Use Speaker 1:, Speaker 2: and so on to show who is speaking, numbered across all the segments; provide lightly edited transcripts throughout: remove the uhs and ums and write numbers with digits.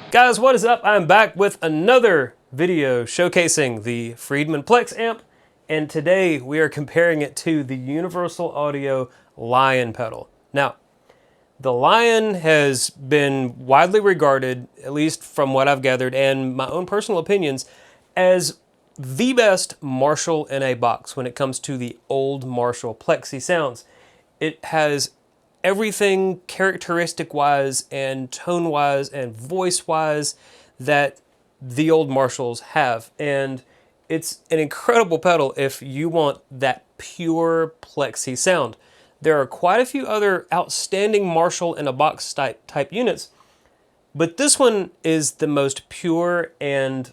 Speaker 1: Guys, what is up? I'm back with another video showcasing the Friedman Plex amp, and today we are comparing it to the Universal Audio Lion pedal. Now, the Lion has been widely regarded, at least from what I've gathered and my own personal opinions, as the best Marshall in a box when it comes to the old Marshall Plexi sounds. It has everything characteristic-wise and tone-wise and voice-wise that the old Marshalls have. And it's an incredible pedal if you want that pure Plexi sound. There are quite a few other outstanding Marshall in a box type units, but this one is the most pure and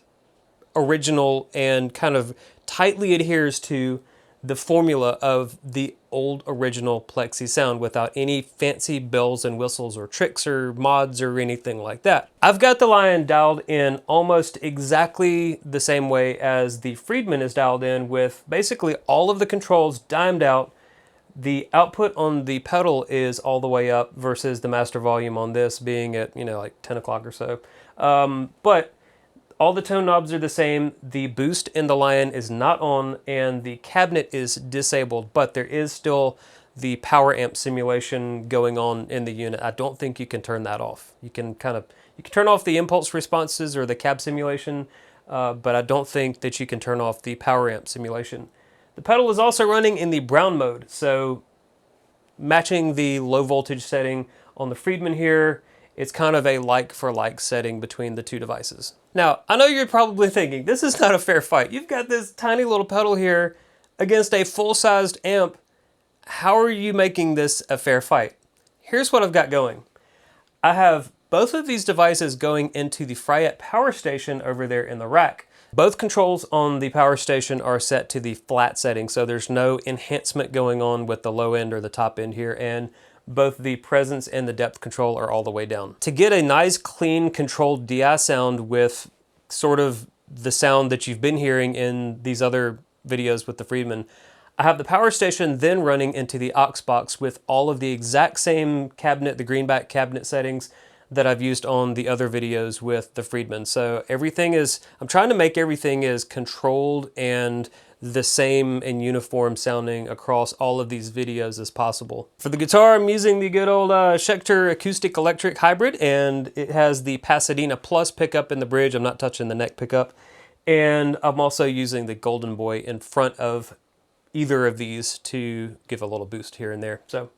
Speaker 1: original and kind of tightly adheres to the formula of the old original Plexi sound without any fancy bells and whistles or tricks or mods or anything like that. I've got the Lion dialed in almost exactly the same way as the Friedman is dialed in, with basically all of the controls dimed out. The output on the pedal is all the way up versus the master volume on this being at, like 10 o'clock or so. But all the tone knobs are the same. The boost in the Lion is not on, and the cabinet is disabled, but there is still the power amp simulation going on in the unit. I don't think you can turn that off. You can turn off the impulse responses or the cab simulation, but I don't think that you can turn off the power amp simulation. The pedal is also running in the brown mode, so matching the low voltage setting on the Friedman here, it's kind of a like for like setting between the two devices. Now, I know you're probably thinking, this is not a fair fight. You've got this tiny little pedal here against a full-sized amp. How are you making this a fair fight? Here's what I've got going. I have both of these devices going into the Friedman power station over there in the rack. Both controls on the power station are set to the flat setting, so there's no enhancement going on with the low end or the top end here, and both the presence and the depth control are all the way down. To get a nice, clean, controlled DI sound with sort of the sound that you've been hearing in these other videos with the Friedman, I have the power station then running into the aux box with all of the exact same cabinet, the greenback cabinet settings that I've used on the other videos with the Friedman. So everything is, I'm trying to make everything as controlled and the same and uniform sounding across all of these videos as possible. For the guitar, I'm using the good old Schecter Acoustic Electric Hybrid, and it has the Pasadena Plus pickup in the bridge. I'm not touching the neck pickup. And I'm also using the Golden Boy in front of either of these to give a little boost here and there. So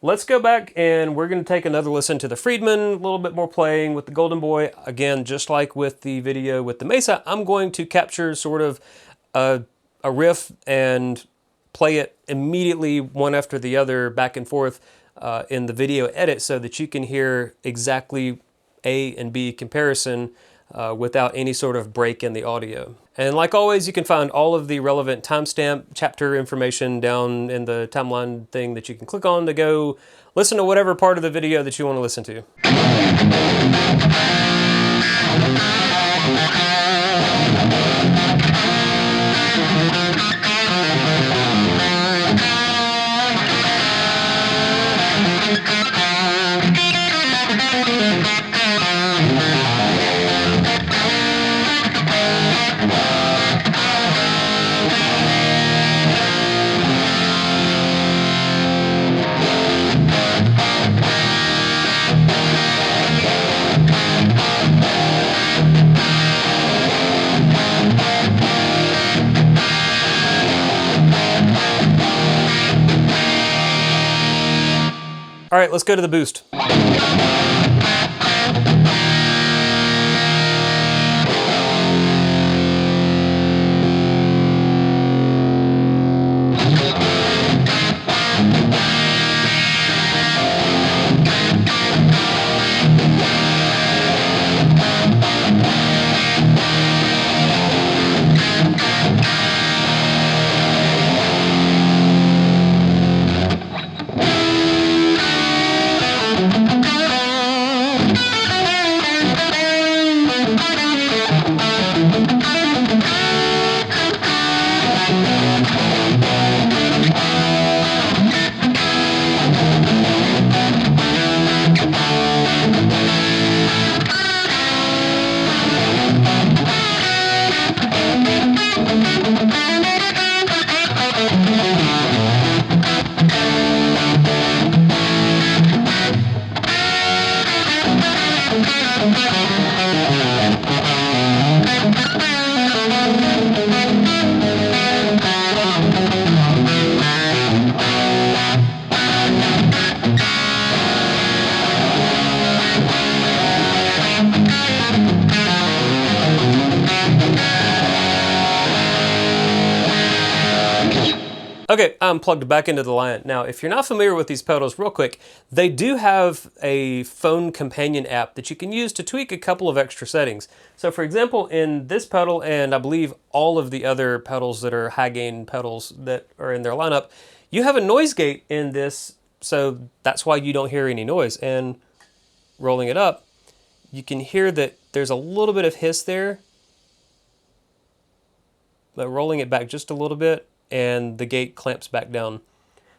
Speaker 1: let's go back and we're going to take another listen to the Friedman, a little bit more playing with the Golden Boy. Again, just like with the video with the Mesa, I'm going to capture sort of a riff and play it immediately one after the other back and forth in the video edit so that you can hear exactly A and B comparison without any sort of break in the audio. And like always, you can find all of the relevant timestamp chapter information down in the timeline thing that you can click on to go listen to whatever part of the video that you want to listen to. All right, let's go to the boost. Okay, I'm plugged back into the Lion. Now, if you're not familiar with these pedals, real quick, they do have a phone companion app that you can use to tweak a couple of extra settings. So for example, in this pedal, and I believe all of the other pedals that are high gain pedals that are in their lineup, you have a noise gate in this, so that's why you don't hear any noise. And rolling it up, you can hear that there's a little bit of hiss there, but rolling it back just a little bit, and the gate clamps back down.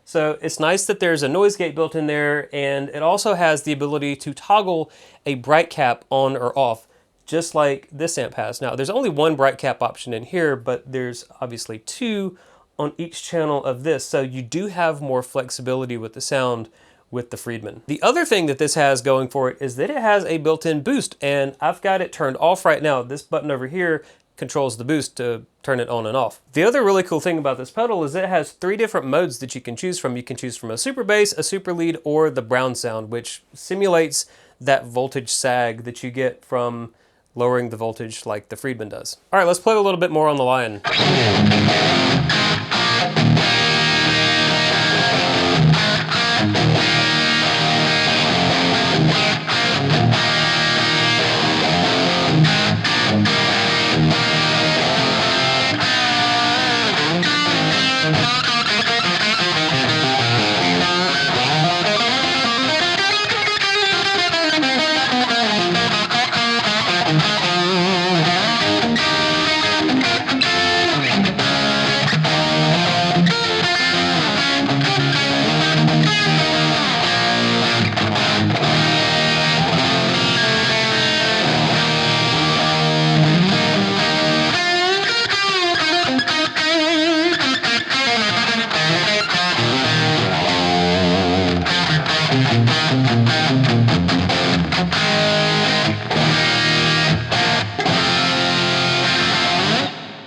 Speaker 1: So it's nice that there's a noise gate built in there, and it also has the ability to toggle a bright cap on or off, just like this amp has. Now, there's only one bright cap option in here, but there's obviously two on each channel of this, so you do have more flexibility with the sound with the Friedman. The other thing that this has going for it is that it has a built-in boost, and I've got it turned off right now. This button over here controls the boost to turn it on and off. The other really cool thing about this pedal is it has 3 different modes that you can choose from. You can choose from a super bass, a super lead, or the brown sound, which simulates that voltage sag that you get from lowering the voltage like the Friedman does. All right, let's play a little bit more on the Lion.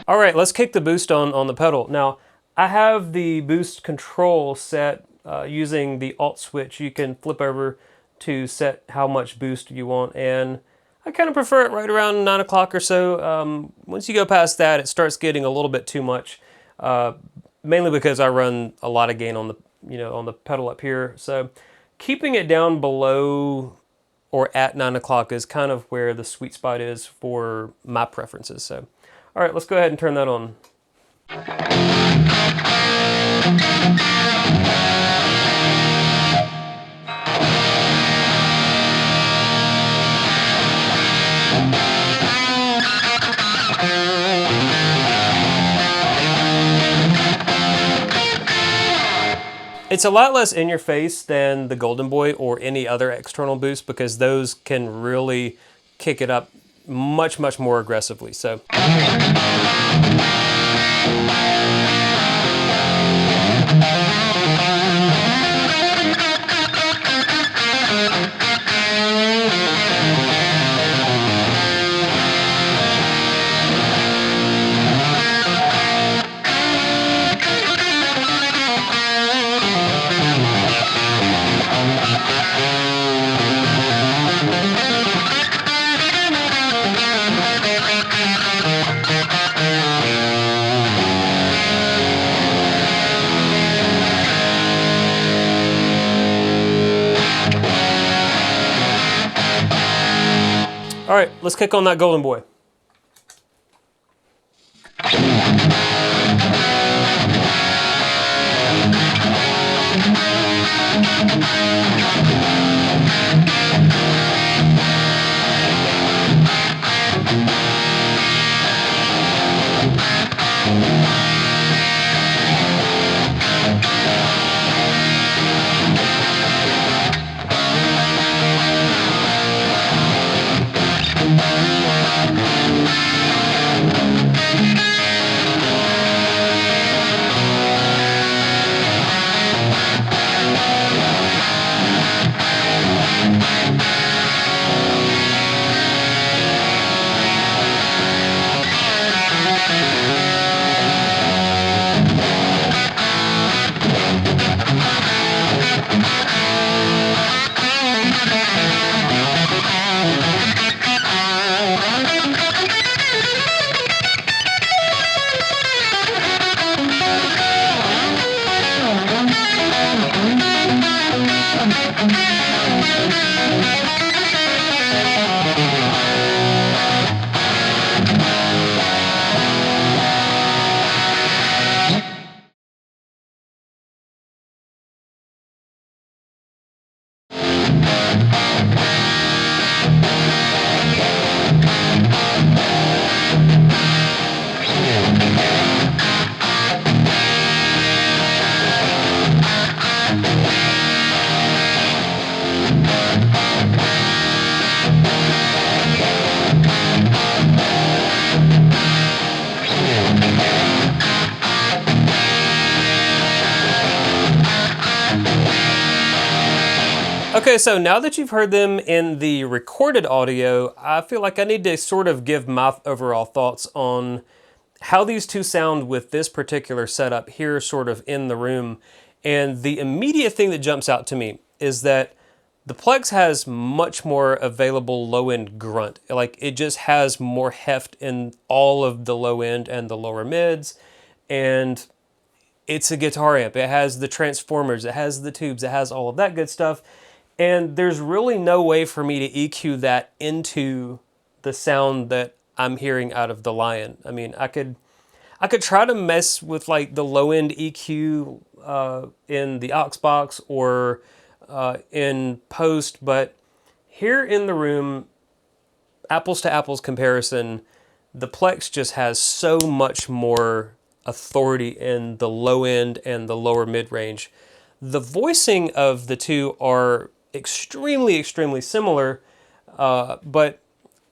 Speaker 1: All right, let's kick the boost on the pedal. Now, I have the boost control set using the Alt switch. You can flip over to set how much boost you want, and I kind of prefer it right around 9 o'clock or so. Once you go past that, it starts getting a little bit too much, mainly because I run a lot of gain on the pedal up here. So keeping it down below or at 9 o'clock is kind of where the sweet spot is for my preferences. So, all right, let's go ahead and turn that on. It's a lot less in your face than the Golden Boy or any other external boost because those can really kick it up much more aggressively. So all right, let's kick on that Golden Boy. Okay, so now that you've heard them in the recorded audio, I feel like I need to sort of give my overall thoughts on how these two sound with this particular setup here sort of in the room. And the immediate thing that jumps out to me is that the Plex has much more available low-end grunt. Like, it just has more heft in all of the low end and the lower mids, and it's a guitar amp. It has the transformers, it has the tubes, it has all of that good stuff, and there's really no way for me to EQ that into the sound that I'm hearing out of the Lion. I mean, I could try to mess with like the low-end EQ in the aux box or in post, but here in the room, apples to apples comparison, the Plex just has so much more authority in the low end and the lower mid range. The voicing of the two are extremely similar, but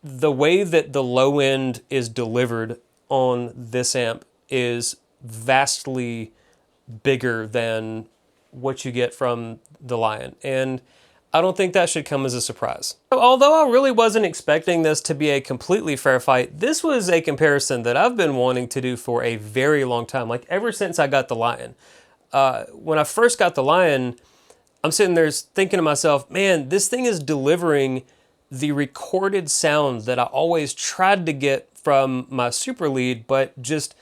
Speaker 1: the way that the low end is delivered on this amp is vastly bigger than what you get from the Lion, and I don't think that should come as a surprise. Although I really wasn't expecting this to be a completely fair fight, this was a comparison that I've been wanting to do for a very long time, like ever since I got the Lion. When I first got the Lion, I'm sitting there thinking to myself, man, this thing is delivering the recorded sound that I always tried to get from my Superlead, but just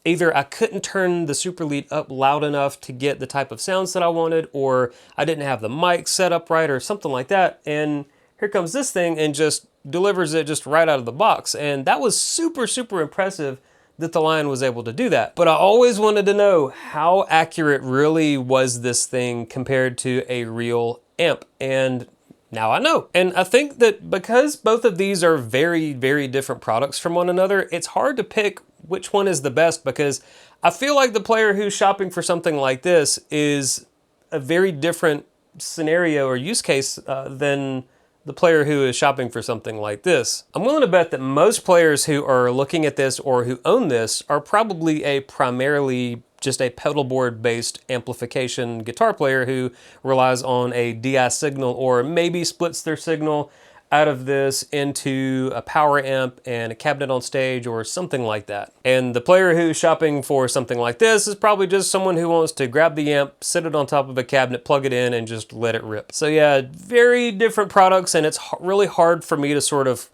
Speaker 1: either I couldn't turn the Superlead up loud enough to get the type of sounds that I wanted, or I didn't have the mic set up right or something like that. And here comes this thing and just delivers it just right out of the box. And that was super impressive that the Lion was able to do that. But I always wanted to know how accurate really was this thing compared to a real amp. And now I know. And I think that because both of these are very different products from one another, it's hard to pick which one is the best, because I feel like the player who's shopping for something like this is a very different scenario or use case than the player who is shopping for something like this. I'm willing to bet that most players who are looking at this or who own this are probably primarily just a pedal board based amplification guitar player who relies on a DI signal, or maybe splits their signal out of this into a power amp and a cabinet on stage or something like that. And the player who's shopping for something like this is probably just someone who wants to grab the amp, sit it on top of a cabinet, plug it in, and just let it rip. So yeah, very different products, and it's really hard for me to sort of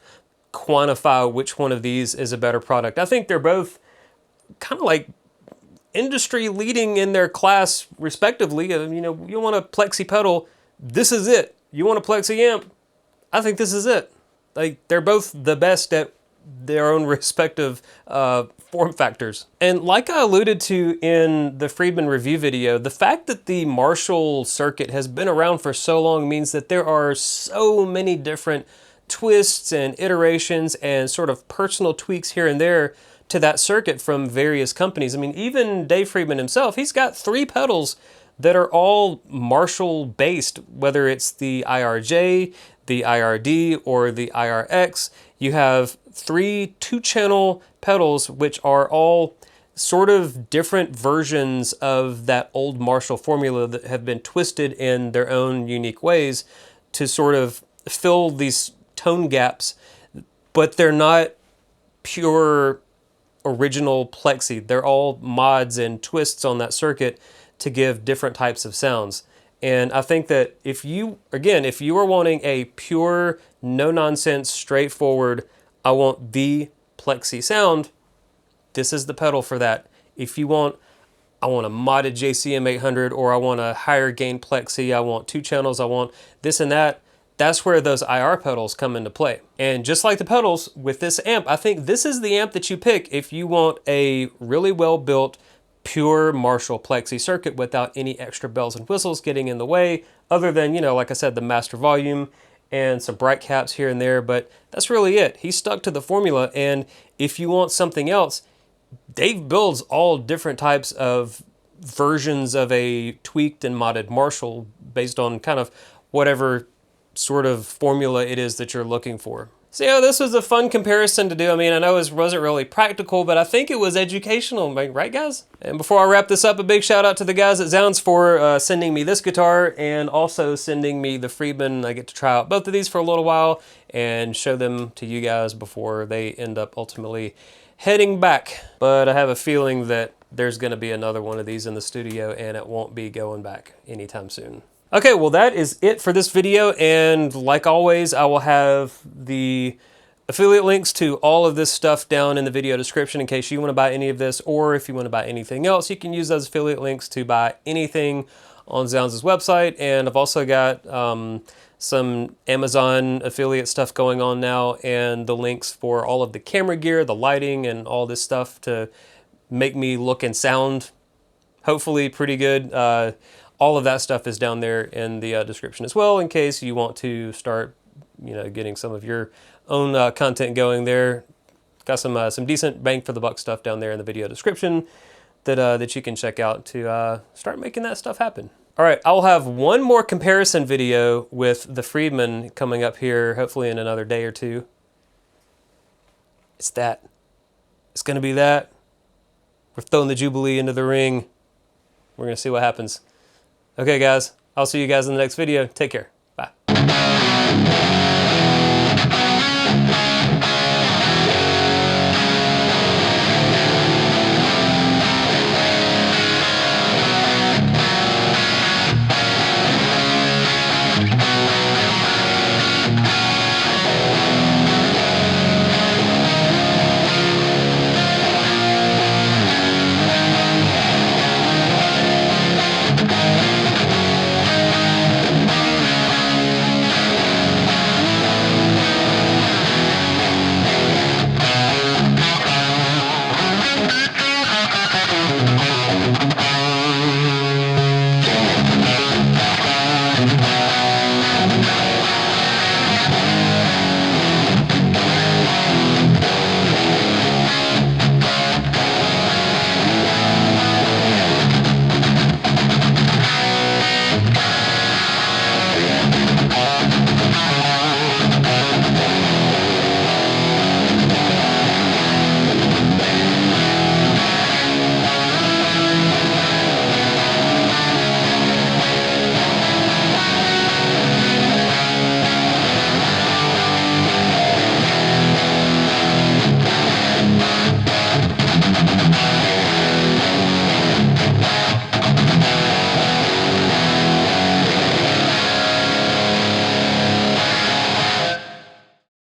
Speaker 1: quantify which one of these is a better product. I think they're both kind of like industry leading in their class respectively. You know, you want a Plexi pedal, this is it. You want a Plexi amp, I think this is it. Like, they're both the best at their own respective form factors. And like I alluded to in the Friedman review video, the fact that the Marshall circuit has been around for so long means that there are so many different twists and iterations and sort of personal tweaks here and there to that circuit from various companies. I mean, even Dave Friedman himself, he's got 3 pedals that are all Marshall based, whether it's the IRJ, the IRD, or the IRX. You have 3 2-channel pedals which are all sort of different versions of that old Marshall formula that have been twisted in their own unique ways to sort of fill these tone gaps, but they're not pure original Plexi. They're all mods and twists on that circuit to give different types of sounds. And I think that if you are wanting a pure, no-nonsense, straightforward, I want the Plexi sound, this is the pedal for that. If you want, I want a modded JCM 800, or I want a higher gain Plexi, I want 2 channels, I want this and that, that's where those IR pedals come into play. And just like the pedals with this amp, I think this is the amp that you pick if you want a really well-built, pure Marshall Plexi circuit without any extra bells and whistles getting in the way, other than, you know, like I said, the master volume and some bright caps here and there, but that's really it. He stuck to the formula, and if you want something else, Dave builds all different types of versions of a tweaked and modded Marshall based on kind of whatever sort of formula it is that you're looking for. So yeah, this was a fun comparison to do. I mean, I know it wasn't really practical, but I think it was educational, right guys? And before I wrap this up, a big shout out to the guys at Zzounds for sending me this guitar and also sending me the Friedman. I get to try out both of these for a little while and show them to you guys before they end up ultimately heading back. But I have a feeling that there's gonna be another one of these in the studio and it won't be going back anytime soon. Okay, well that is it for this video, and like always, I will have the affiliate links to all of this stuff down in the video description in case you want to buy any of this, or if you want to buy anything else, you can use those affiliate links to buy anything on Zzounds' website. And I've also got some Amazon affiliate stuff going on now, and the links for all of the camera gear, the lighting, and all this stuff to make me look and sound hopefully pretty good. All of that stuff is down there in the description as well, in case you want to start, getting some of your own content going there. Got some decent bang for the buck stuff down there in the video description that you can check out to start making that stuff happen. All right, I'll have one more comparison video with the Friedman coming up here, hopefully in another day or two. It's that. It's gonna be that. We're throwing the Jubilee into the ring. We're gonna see what happens. Okay guys, I'll see you guys in the next video. Take care.